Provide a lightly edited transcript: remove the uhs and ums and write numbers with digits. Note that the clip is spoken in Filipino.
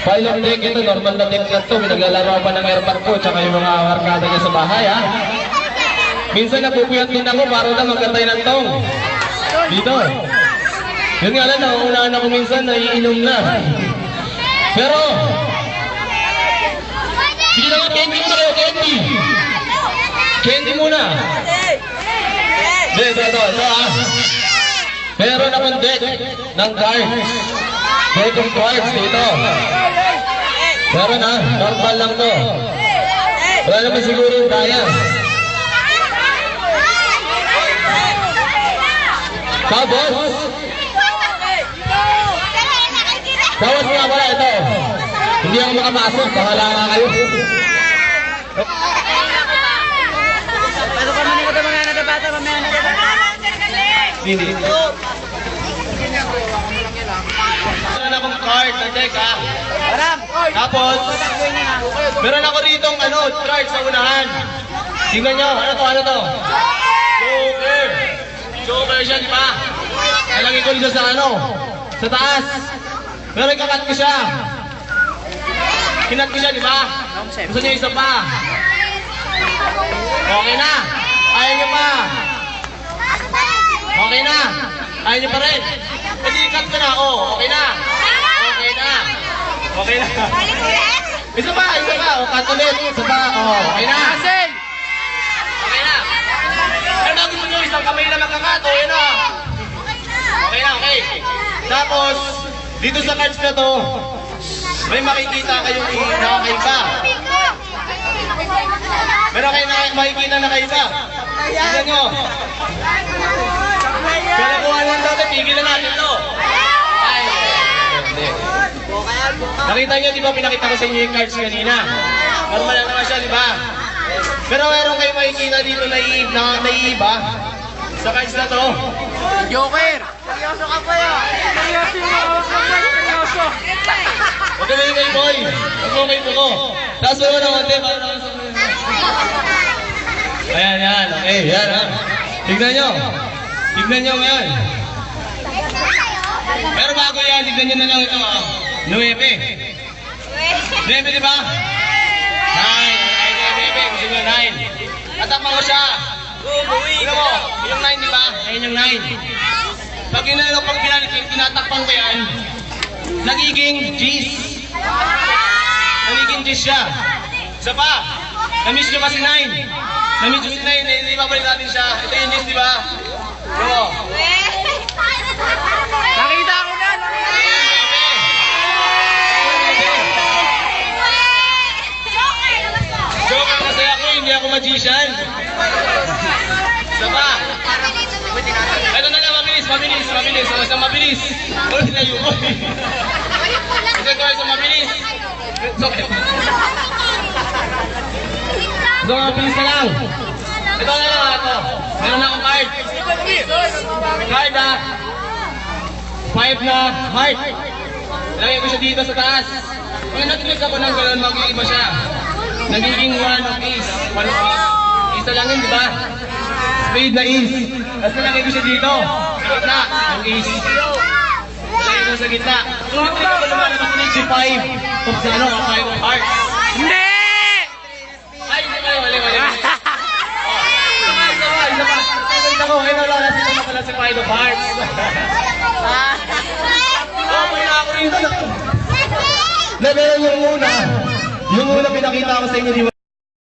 Pilot deck ito, normal na deck na ito. Pinaglalaro pa ng airport ko, tsaka yung mga arkada niya sa bahay, ha? Minsan napupuyat din ako para lang magkatay ng tong. Dito. Yun nga lang, nauunahan ako minsan, naiinom na. Pero, sige naman, candy muna kayo, candy. Candy muna. Ito, ha? Meron akong deck ng cards. Deck of cards dito. Meron, ha? Normal lang to. Wala naman siguro yung kaya. Tapos, bawas nga pala ito. Hindi ako makapasok, bahala nga kayo. Pasok ka muna ko ito mga nagabata, mamaya nagabata. Hindi. Meron akong card na deck, ha? Tapos, meron ako ditong card sa unahan. Tingnan nyo, ano to? Joker! Joker siya, di ba? Nalagay ko siya sa taas. Pero ikakat ko siya. Kinat ko siya, di ba? Gusto niya isa pa. Okay na. Ayaw niyo pa. Okay na. Ayaw niyo pa rin. Hindi, ikat ko na. Okay na. Okay na. Isa pa. Cut ulit. Isa pa. Okay na. Okay na. Pero gusto niyo isang kamay na magkakat. Yun na. Okay. Tapos, dito sa cards na to, may makikita kayong nakakaiba. Meron kayo makikita na kaiba. Tignan nyo. Kalakuhan lang daw, pigilan natin to. Ay, hindi. Nakita nyo, di ba pinakita ko sa inyo yung cards kanina? Normal lang naman siya, di ba? Pero meron kayo makikita dito na iiba sa cards na to. Joker! Seryoso ka pa yan! Seryoso! Huwag ka kayo boy! Huwag mo kayo ko! Taas mo naman konti para naman sa mga. Ayan. Okay, yan ha. Tignan nyo ngayon. Pero bago yan, tignan nyo na lang ito ha. 9, di ba? 9. Gusto nyo 9. Tatakpan ko siya. Tignan mo, yung 9 di ba? Ayun yung 9. Pag tinatakpan ko yan, nagiging G's. Siya. Isa pa. Na-miss nyo ba si 9? Na-miss nyo si 9, hindi babalik natin siya. Ito yung G's, di ba? Ito. Nakita ko na! Joker kasi ako, hindi ako magician. Isa pa. Ito na lang, mabilis. Isa mabilis. Ulit na yun. Isa mabilis. So, mabilis na lang. Ito na lang ito. Meron akong card. Card ha. 5 na heart. Lagay ko siya dito sa taas. Kung nag-click ako ng gano'n, mag-iiba siya. Nagiging 1 of ace. 1 of ace. Isa lang yun, di ba? Spade na ace. Tapos nalagay ko siya dito. Sa gitna, ng ace. Nalagay ko sa gitna. Kung nag-click ako naman, mag-click si 5. Kung sa 5 of hearts. Hindi! Ay, hindi mali. Isa pa. Isa ko, ay wala na sila pala si 5 of hearts. May na ako rin. Yung una pinakita ko sa inyo, di ba?